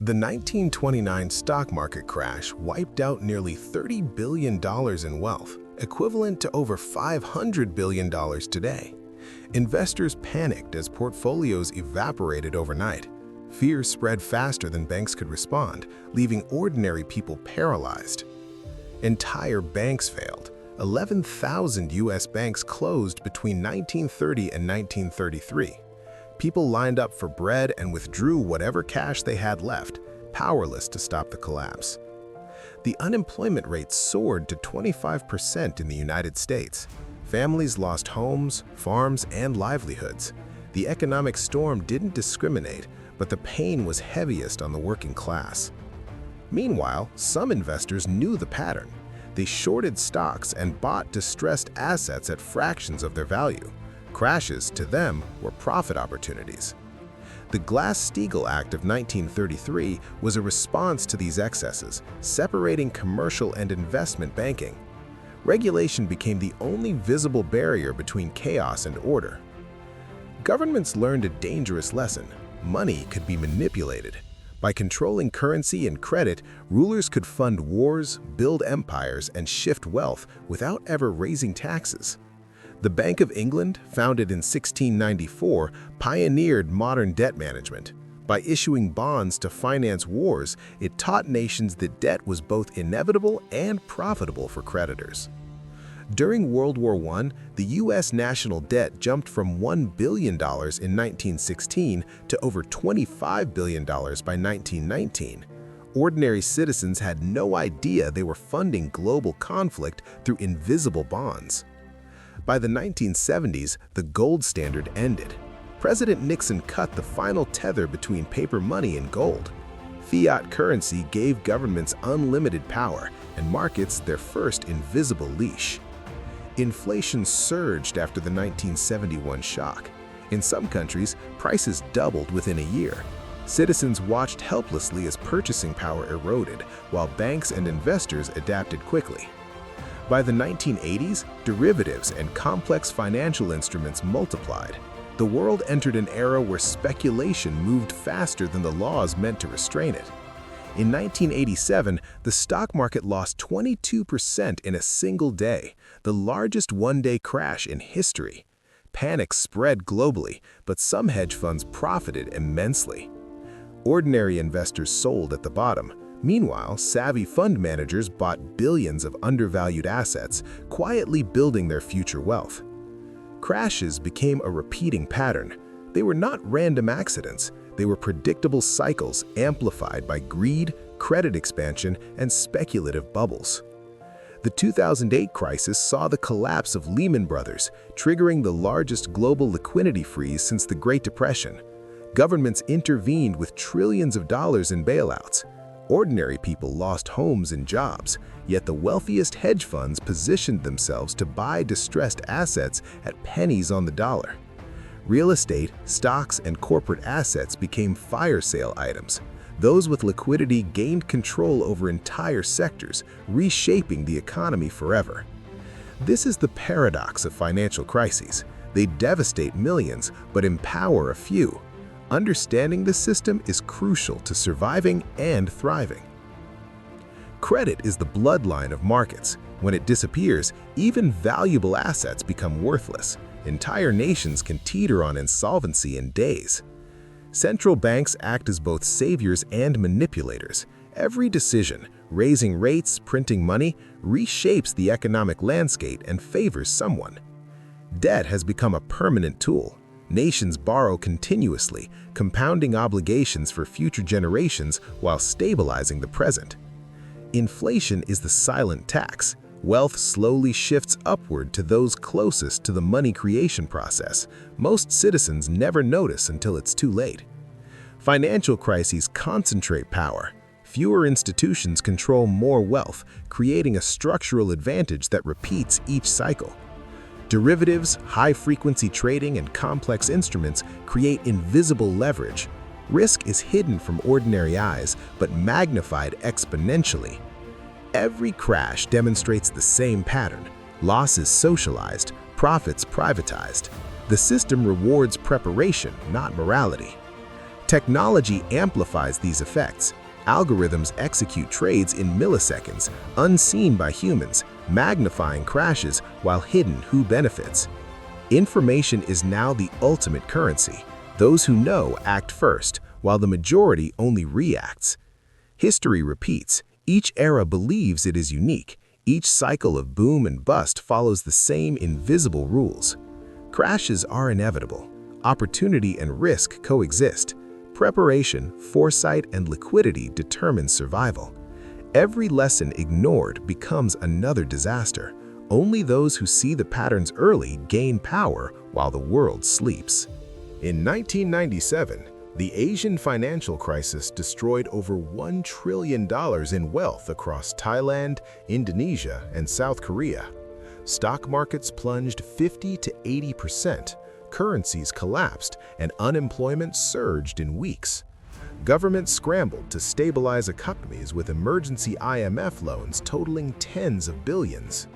The 1929 stock market crash wiped out nearly $30 billion in wealth, equivalent to over $500 billion today. Investors panicked as portfolios evaporated overnight. Fear spread faster than banks could respond, leaving ordinary people paralyzed. Entire banks failed. 11,000 U.S. banks closed between 1930 and 1933. People lined up for bread and withdrew whatever cash they had left, powerless to stop the collapse. The unemployment rate soared to 25% in the United States. Families lost homes, farms, and livelihoods. The economic storm didn't discriminate, but the pain was heaviest on the working class. Meanwhile, some investors knew the pattern. They shorted stocks and bought distressed assets at fractions of their value. Crashes, to them, were profit opportunities. The Glass-Steagall Act of 1933 was a response to these excesses, separating commercial and investment banking. Regulation became the only visible barrier between chaos and order. Governments learned a dangerous lesson. Money could be manipulated. By controlling currency and credit, rulers could fund wars, build empires, and shift wealth without ever raising taxes. The Bank of England, founded in 1694, pioneered modern debt management. By issuing bonds to finance wars, it taught nations that debt was both inevitable and profitable for creditors. During World War I, the U.S. national debt jumped from $1 billion in 1916 to over $25 billion by 1919. Ordinary citizens had no idea they were funding global conflict through invisible bonds. By the 1970s, the gold standard ended. President Nixon cut the final tether between paper money and gold. Fiat currency gave governments unlimited power and markets their first invisible leash. Inflation surged after the 1971 shock. In some countries, prices doubled within a year. Citizens watched helplessly as purchasing power eroded, while banks and investors adapted quickly. By the 1980s, derivatives and complex financial instruments multiplied. The world entered an era where speculation moved faster than the laws meant to restrain it. In 1987, the stock market lost 22% in a single day, the largest one-day crash in history. Panic spread globally, but some hedge funds profited immensely. Ordinary investors sold at the bottom. Meanwhile, savvy fund managers bought billions of undervalued assets, quietly building their future wealth. Crashes became a repeating pattern. They were not random accidents. They were predictable cycles amplified by greed, credit expansion, and speculative bubbles. The 2008 crisis saw the collapse of Lehman Brothers, triggering the largest global liquidity freeze since the Great Depression. Governments intervened with trillions of dollars in bailouts. Ordinary people lost homes and jobs, yet the wealthiest hedge funds positioned themselves to buy distressed assets at pennies on the dollar. Real estate, stocks, and corporate assets became fire sale items. Those with liquidity gained control over entire sectors, reshaping the economy forever. This is the paradox of financial crises. They devastate millions, but empower a few. Understanding the system is crucial to surviving and thriving. Credit is the bloodline of markets. When it disappears, even valuable assets become worthless. Entire nations can teeter on insolvency in days. Central banks act as both saviors and manipulators. Every decision, raising rates, printing money, reshapes the economic landscape and favors someone. Debt has become a permanent tool. Nations borrow continuously, compounding obligations for future generations while stabilizing the present. Inflation is the silent tax. Wealth slowly shifts upward to those closest to the money creation process. Most citizens never notice until it's too late. Financial crises concentrate power. Fewer institutions control more wealth, creating a structural advantage that repeats each cycle. Derivatives, high-frequency trading, and complex instruments create invisible leverage. Risk is hidden from ordinary eyes, but magnified exponentially. Every crash demonstrates the same pattern. Loss is socialized, profits privatized. The system rewards preparation, not morality. Technology amplifies these effects. Algorithms execute trades in milliseconds, unseen by humans, magnifying crashes while hidden who benefits. Information is now the ultimate currency. Those who know act first, while the majority only reacts. History repeats. Each era believes it is unique. Each cycle of boom and bust follows the same invisible rules. Crashes are inevitable. Opportunity and risk coexist. Preparation, foresight, and liquidity determine survival. Every lesson ignored becomes another disaster. Only those who see the patterns early gain power while the world sleeps. In 1997, the Asian financial crisis destroyed over $1 trillion in wealth across Thailand, Indonesia, and South Korea. Stock markets plunged 50 to 80%. Currencies collapsed, and unemployment surged in weeks. Governments scrambled to stabilize economies with emergency IMF loans totaling tens of billions.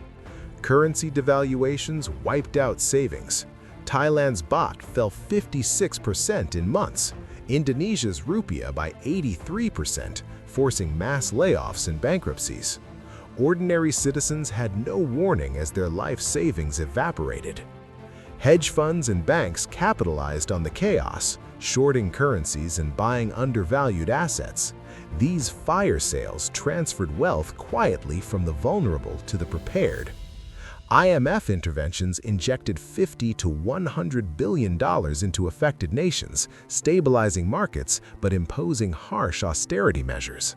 Currency devaluations wiped out savings. Thailand's baht fell 56% in months, Indonesia's rupiah by 83%, forcing mass layoffs and bankruptcies. Ordinary citizens had no warning as their life savings evaporated. Hedge funds and banks capitalized on the chaos, shorting currencies and buying undervalued assets. These fire sales transferred wealth quietly from the vulnerable to the prepared. IMF interventions injected $50 to $100 billion into affected nations, stabilizing markets but imposing harsh austerity measures.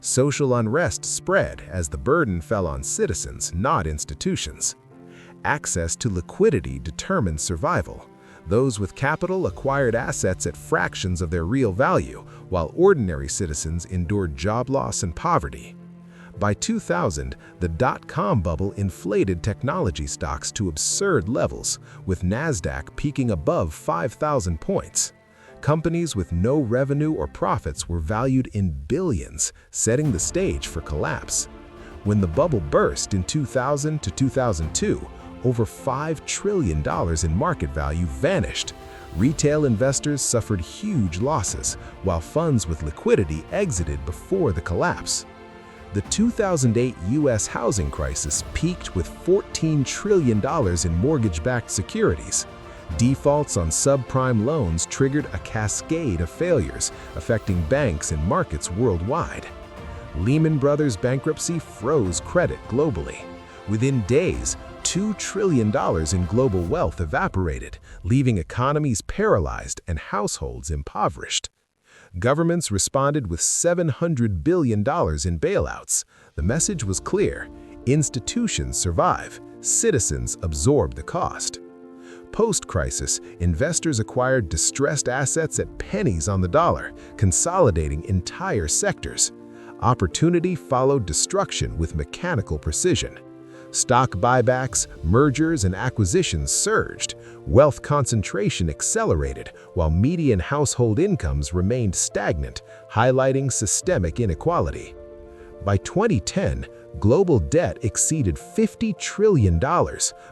Social unrest spread as the burden fell on citizens, not institutions. Access to liquidity determined survival. Those with capital acquired assets at fractions of their real value, while ordinary citizens endured job loss and poverty. By 2000, the dot-com bubble inflated technology stocks to absurd levels, with Nasdaq peaking above 5,000 points. Companies with no revenue or profits were valued in billions, setting the stage for collapse. When the bubble burst in 2000 to 2002, over $5 trillion in market value vanished. Retail investors suffered huge losses, while funds with liquidity exited before the collapse. The 2008 U.S. housing crisis peaked with $14 trillion in mortgage-backed securities. Defaults on subprime loans triggered a cascade of failures, affecting banks and markets worldwide. Lehman Brothers' bankruptcy froze credit globally. Within days, $2 trillion in global wealth evaporated, leaving economies paralyzed and households impoverished. Governments responded with $700 billion in bailouts. The message was clear: institutions survive, citizens absorb the cost. Post-crisis, investors acquired distressed assets at pennies on the dollar, consolidating entire sectors. Opportunity followed destruction with mechanical precision. Stock buybacks, mergers, and acquisitions surged. Wealth concentration accelerated, while median household incomes remained stagnant, highlighting systemic inequality. By 2010, global debt exceeded $50 trillion,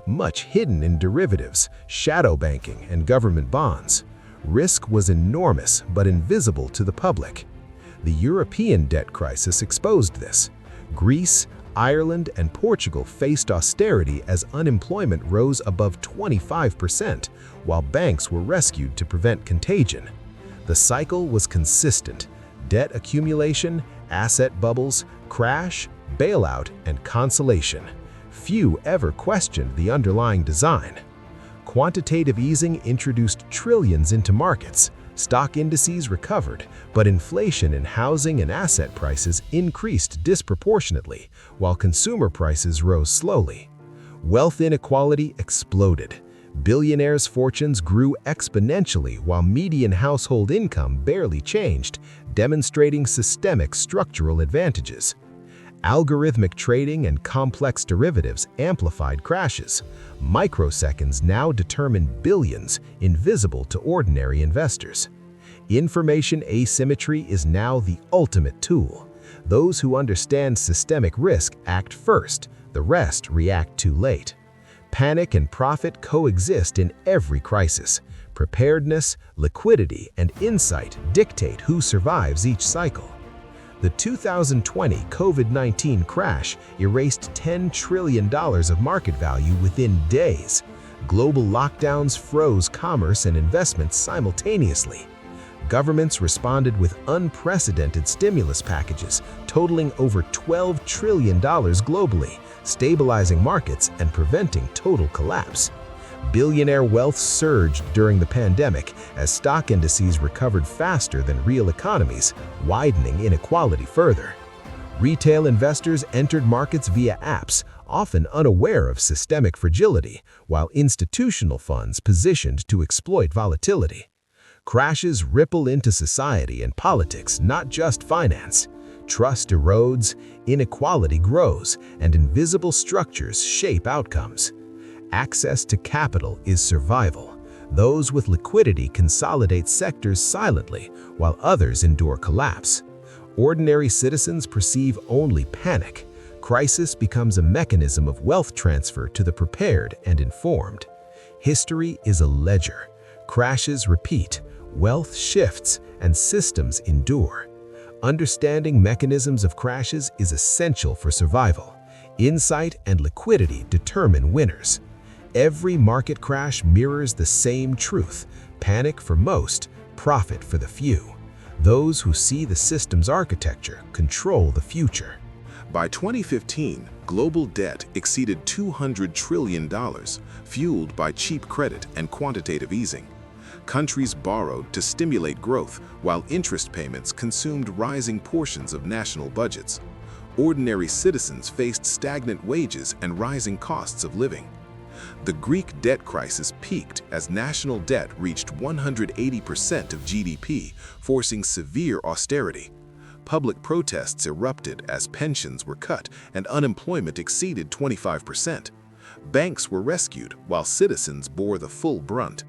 much hidden in derivatives, shadow banking, and government bonds. Risk was enormous but invisible to the public. The European debt crisis exposed this. Greece, Ireland, and Portugal faced austerity as unemployment rose above 25%, while banks were rescued to prevent contagion. The cycle was consistent: debt accumulation, asset bubbles, crash, bailout, and consolidation. Few ever questioned the underlying design. Quantitative easing introduced trillions into markets. Stock indices recovered, but inflation in housing and asset prices increased disproportionately, while consumer prices rose slowly. Wealth inequality exploded. Billionaires' fortunes grew exponentially while median household income barely changed, demonstrating systemic structural advantages. Algorithmic trading and complex derivatives amplified crashes. Microseconds now determine billions, invisible to ordinary investors. Information asymmetry is now the ultimate tool. Those who understand systemic risk act first, the rest react too late. Panic and profit coexist in every crisis. Preparedness, liquidity, and insight dictate who survives each cycle. The 2020 COVID-19 crash erased $10 trillion of market value within days. Global lockdowns froze commerce and investments simultaneously. Governments responded with unprecedented stimulus packages totaling over $12 trillion globally, stabilizing markets and preventing total collapse. Billionaire wealth surged during the pandemic as stock indices recovered faster than real economies, widening inequality further. Retail investors entered markets via apps, often unaware of systemic fragility, while institutional funds positioned to exploit volatility. Crashes ripple into society and politics, not just finance. Trust erodes, inequality grows, and invisible structures shape outcomes. Access to capital is survival. Those with liquidity consolidate sectors silently, while others endure collapse. Ordinary citizens perceive only panic. Crisis becomes a mechanism of wealth transfer to the prepared and informed. History is a ledger. Crashes repeat, wealth shifts, and systems endure. Understanding mechanisms of crashes is essential for survival. Insight and liquidity determine winners. Every market crash mirrors the same truth: panic for most, profit for the few. Those who see the system's architecture control the future. By 2015, global debt exceeded $200 trillion, fueled by cheap credit and quantitative easing. Countries borrowed to stimulate growth, while interest payments consumed rising portions of national budgets. Ordinary citizens faced stagnant wages and rising costs of living. The Greek debt crisis peaked as national debt reached 180% of GDP, forcing severe austerity. Public protests erupted as pensions were cut and unemployment exceeded 25%. Banks were rescued while citizens bore the full brunt.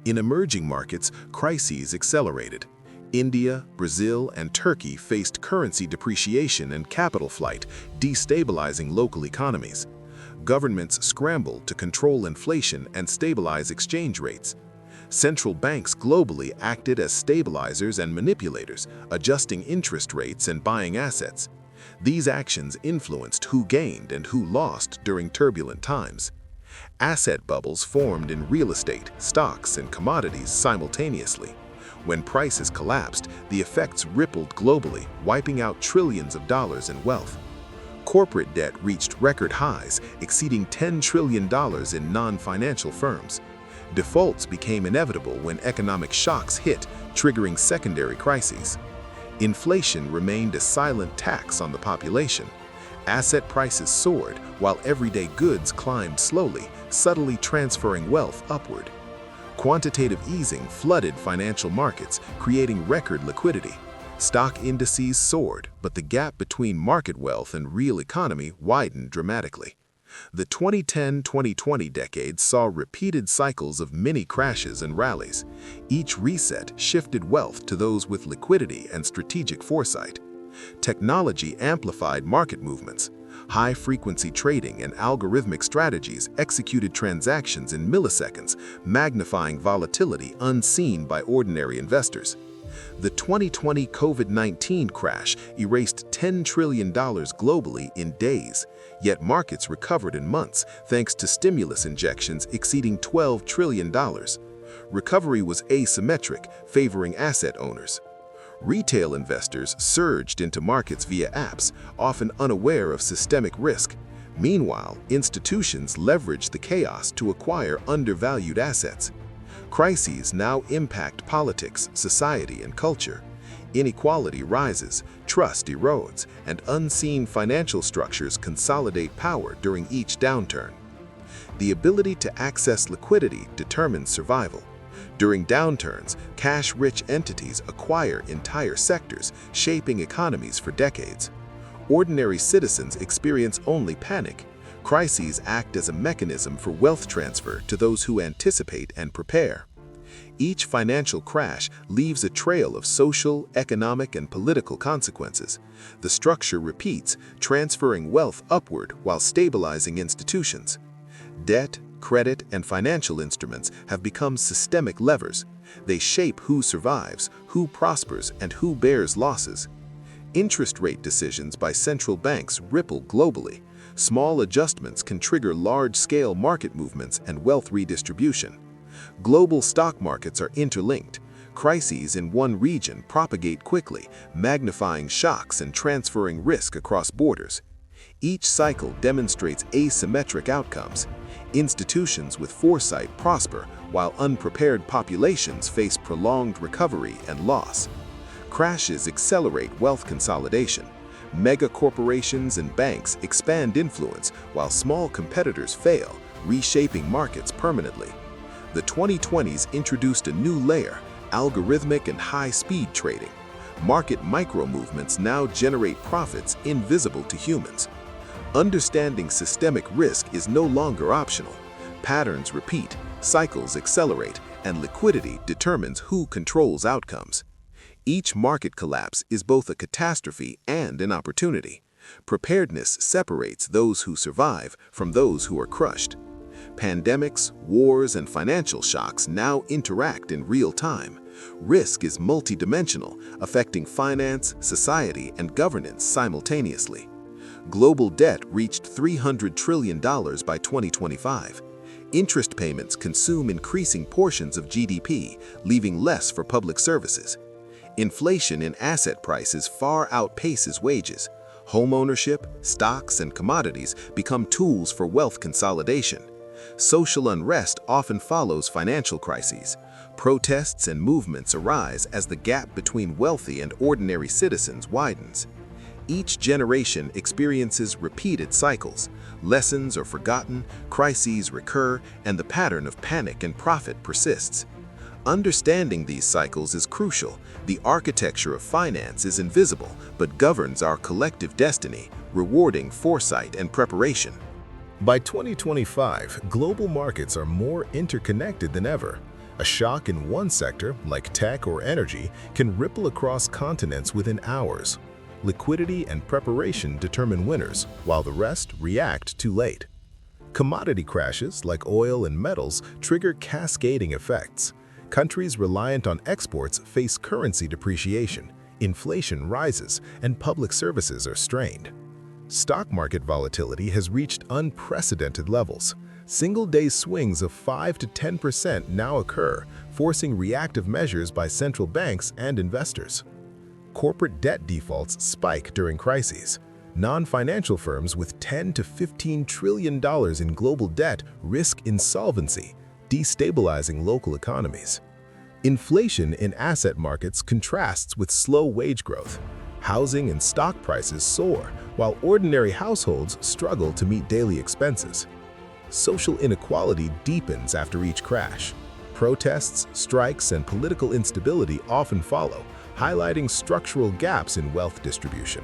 In emerging markets, crises accelerated. India, Brazil, and Turkey faced currency depreciation and capital flight, destabilizing local economies. Governments scrambled to control inflation and stabilize exchange rates. Central banks globally acted as stabilizers and manipulators, adjusting interest rates and buying assets. These actions influenced who gained and who lost during turbulent times. Asset bubbles formed in real estate, stocks, and commodities simultaneously. When prices collapsed, the effects rippled globally, wiping out trillions of dollars in wealth. Corporate debt reached record highs, exceeding $10 trillion in non-financial firms. Defaults became inevitable when economic shocks hit, triggering secondary crises. Inflation remained a silent tax on the population. Asset prices soared, while everyday goods climbed slowly, subtly transferring wealth upward. Quantitative easing flooded financial markets, creating record liquidity. Stock indices soared, but the gap between market wealth and real economy widened dramatically. The 2010-2020 decade saw repeated cycles of mini crashes and rallies. Each reset shifted wealth to those with liquidity and strategic foresight. Technology amplified market movements. High-frequency trading and algorithmic strategies executed transactions in milliseconds, magnifying volatility unseen by ordinary investors. The 2020 COVID-19 crash erased $10 trillion globally in days, yet markets recovered in months thanks to stimulus injections exceeding $12 trillion. Recovery was asymmetric, favoring asset owners. Retail investors surged into markets via apps, often unaware of systemic risk. Meanwhile, institutions leveraged the chaos to acquire undervalued assets. Crises now impact politics, society, and culture. Inequality rises, trust erodes, and unseen financial structures consolidate power during each downturn. The ability to access liquidity determines survival. During downturns, cash-rich entities acquire entire sectors, shaping economies for decades. Ordinary citizens experience only panic. Crises act as a mechanism for wealth transfer to those who anticipate and prepare. Each financial crash leaves a trail of social, economic, and political consequences. The structure repeats, transferring wealth upward while stabilizing institutions. Debt, credit, and financial instruments have become systemic levers. They shape who survives, who prospers, and who bears losses. Interest rate decisions by central banks ripple globally. Small adjustments can trigger large-scale market movements and wealth redistribution. Global stock markets are interlinked. Crises in one region propagate quickly, magnifying shocks and transferring risk across borders. Each cycle demonstrates asymmetric outcomes. Institutions with foresight prosper, while unprepared populations face prolonged recovery and loss. Crashes accelerate wealth consolidation. Mega corporations and banks expand influence, while small competitors fail, reshaping markets permanently. The 2020s introduced a new layer: algorithmic and high-speed trading. Market micro-movements now generate profits invisible to humans. Understanding systemic risk is no longer optional. Patterns repeat, cycles accelerate, and liquidity determines who controls outcomes. Each market collapse is both a catastrophe and an opportunity. Preparedness separates those who survive from those who are crushed. Pandemics, wars, and financial shocks now interact in real time. Risk is multidimensional, affecting finance, society, and governance simultaneously. Global debt reached $300 trillion by 2025. Interest payments consume increasing portions of GDP, leaving less for public services. Inflation in asset prices far outpaces wages. Homeownership, stocks, and commodities become tools for wealth consolidation. Social unrest often follows financial crises. Protests and movements arise as the gap between wealthy and ordinary citizens widens. Each generation experiences repeated cycles. Lessons are forgotten, crises recur, and the pattern of panic and profit persists. Understanding these cycles is crucial. The architecture of finance is invisible, but governs our collective destiny, rewarding foresight and preparation. By 2025, global markets are more interconnected than ever. A shock in one sector, like tech or energy, can ripple across continents within hours. Liquidity and preparation determine winners, while the rest react too late. Commodity crashes, like oil and metals, trigger cascading effects. Countries reliant on exports face currency depreciation, inflation rises, and public services are strained. Stock market volatility has reached unprecedented levels. Single-day swings of 5 to 10% now occur, forcing reactive measures by central banks and investors. Corporate debt defaults spike during crises. Non-financial firms with $10 to $15 trillion in global debt risk insolvency, destabilizing local economies. Inflation in asset markets contrasts with slow wage growth. Housing and stock prices soar, while ordinary households struggle to meet daily expenses. Social inequality deepens after each crash. Protests, strikes, and political instability often follow, highlighting structural gaps in wealth distribution.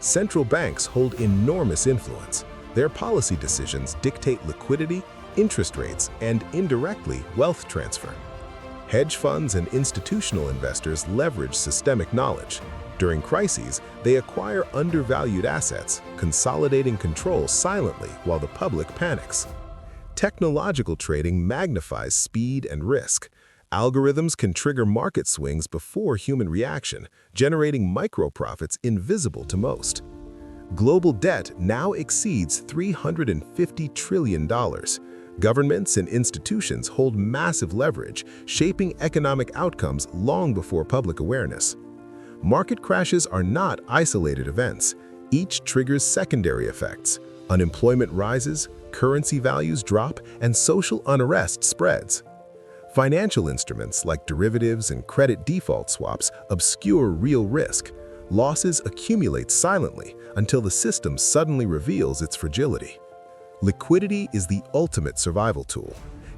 Central banks hold enormous influence. Their policy decisions dictate liquidity, interest rates, and indirectly wealth transfer. Hedge funds and institutional investors leverage systemic knowledge. During crises, they acquire undervalued assets, consolidating control silently while the public panics. Technological trading magnifies speed and risk. Algorithms can trigger market swings before human reaction, generating micro-profits invisible to most. Global debt now exceeds $350 trillion. Governments and institutions hold massive leverage, shaping economic outcomes long before public awareness. Market crashes are not isolated events. Each triggers secondary effects. Unemployment rises, currency values drop, and social unrest spreads. Financial instruments like derivatives and credit default swaps obscure real risk. Losses accumulate silently until the system suddenly reveals its fragility. Liquidity is the ultimate survival tool.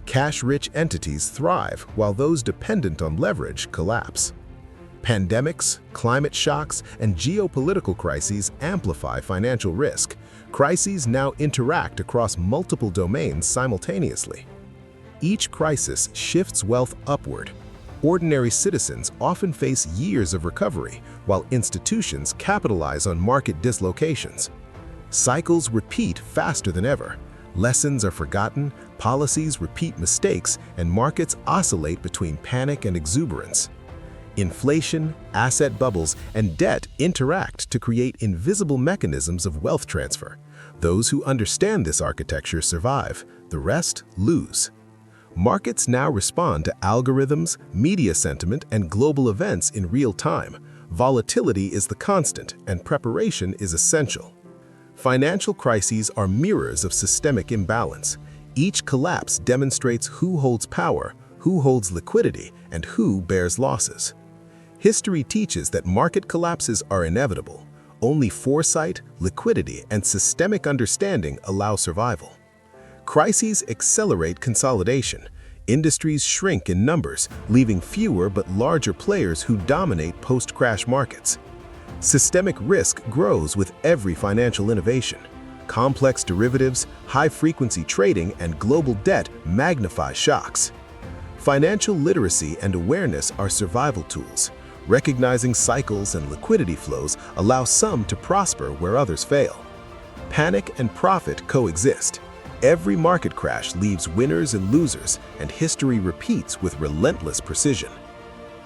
Cash-rich entities thrive while those dependent on leverage collapse. Pandemics, climate shocks, and geopolitical crises amplify financial risk. Crises now interact across multiple domains simultaneously. Each crisis shifts wealth upward. Ordinary citizens often face years of recovery, while institutions capitalize on market dislocations. Cycles repeat faster than ever. Lessons are forgotten, policies repeat mistakes, and markets oscillate between panic and exuberance. Inflation, asset bubbles, and debt interact to create invisible mechanisms of wealth transfer. Those who understand this architecture survive, the rest lose. Markets now respond to algorithms, media sentiment, and global events in real time. Volatility is the constant, and preparation is essential. Financial crises are mirrors of systemic imbalance. Each collapse demonstrates who holds power, who holds liquidity, and who bears losses. History teaches that market collapses are inevitable. Only foresight, liquidity, and systemic understanding allow survival. Crises accelerate consolidation. Industries shrink in numbers, leaving fewer but larger players who dominate post-crash markets. Systemic risk grows with every financial innovation. Complex derivatives, high-frequency trading, and global debt magnify shocks. Financial literacy and awareness are survival tools. Recognizing cycles and liquidity flows allow some to prosper where others fail. Panic and profit coexist. Every market crash leaves winners and losers, and history repeats with relentless precision.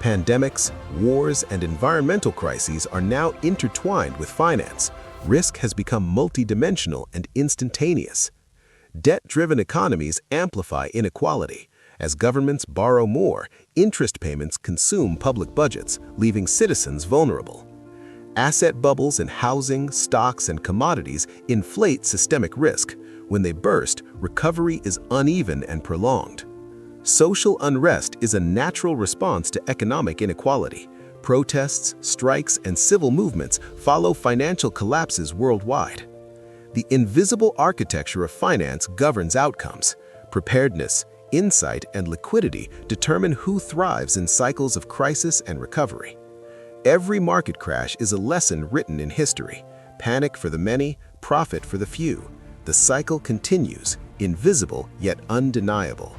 Pandemics, wars, and environmental crises are now intertwined with finance. Risk has become multidimensional and instantaneous. Debt-driven economies amplify inequality. As governments borrow more, interest payments consume public budgets, leaving citizens vulnerable. Asset bubbles in housing, stocks, and commodities inflate systemic risk. When they burst, recovery is uneven and prolonged. Social unrest is a natural response to economic inequality. Protests, strikes, and civil movements follow financial collapses worldwide. The invisible architecture of finance governs outcomes. Preparedness, insight, and liquidity determine who thrives in cycles of crisis and recovery. Every market crash is a lesson written in history. Panic for the many, profit for the few. The cycle continues, invisible yet undeniable.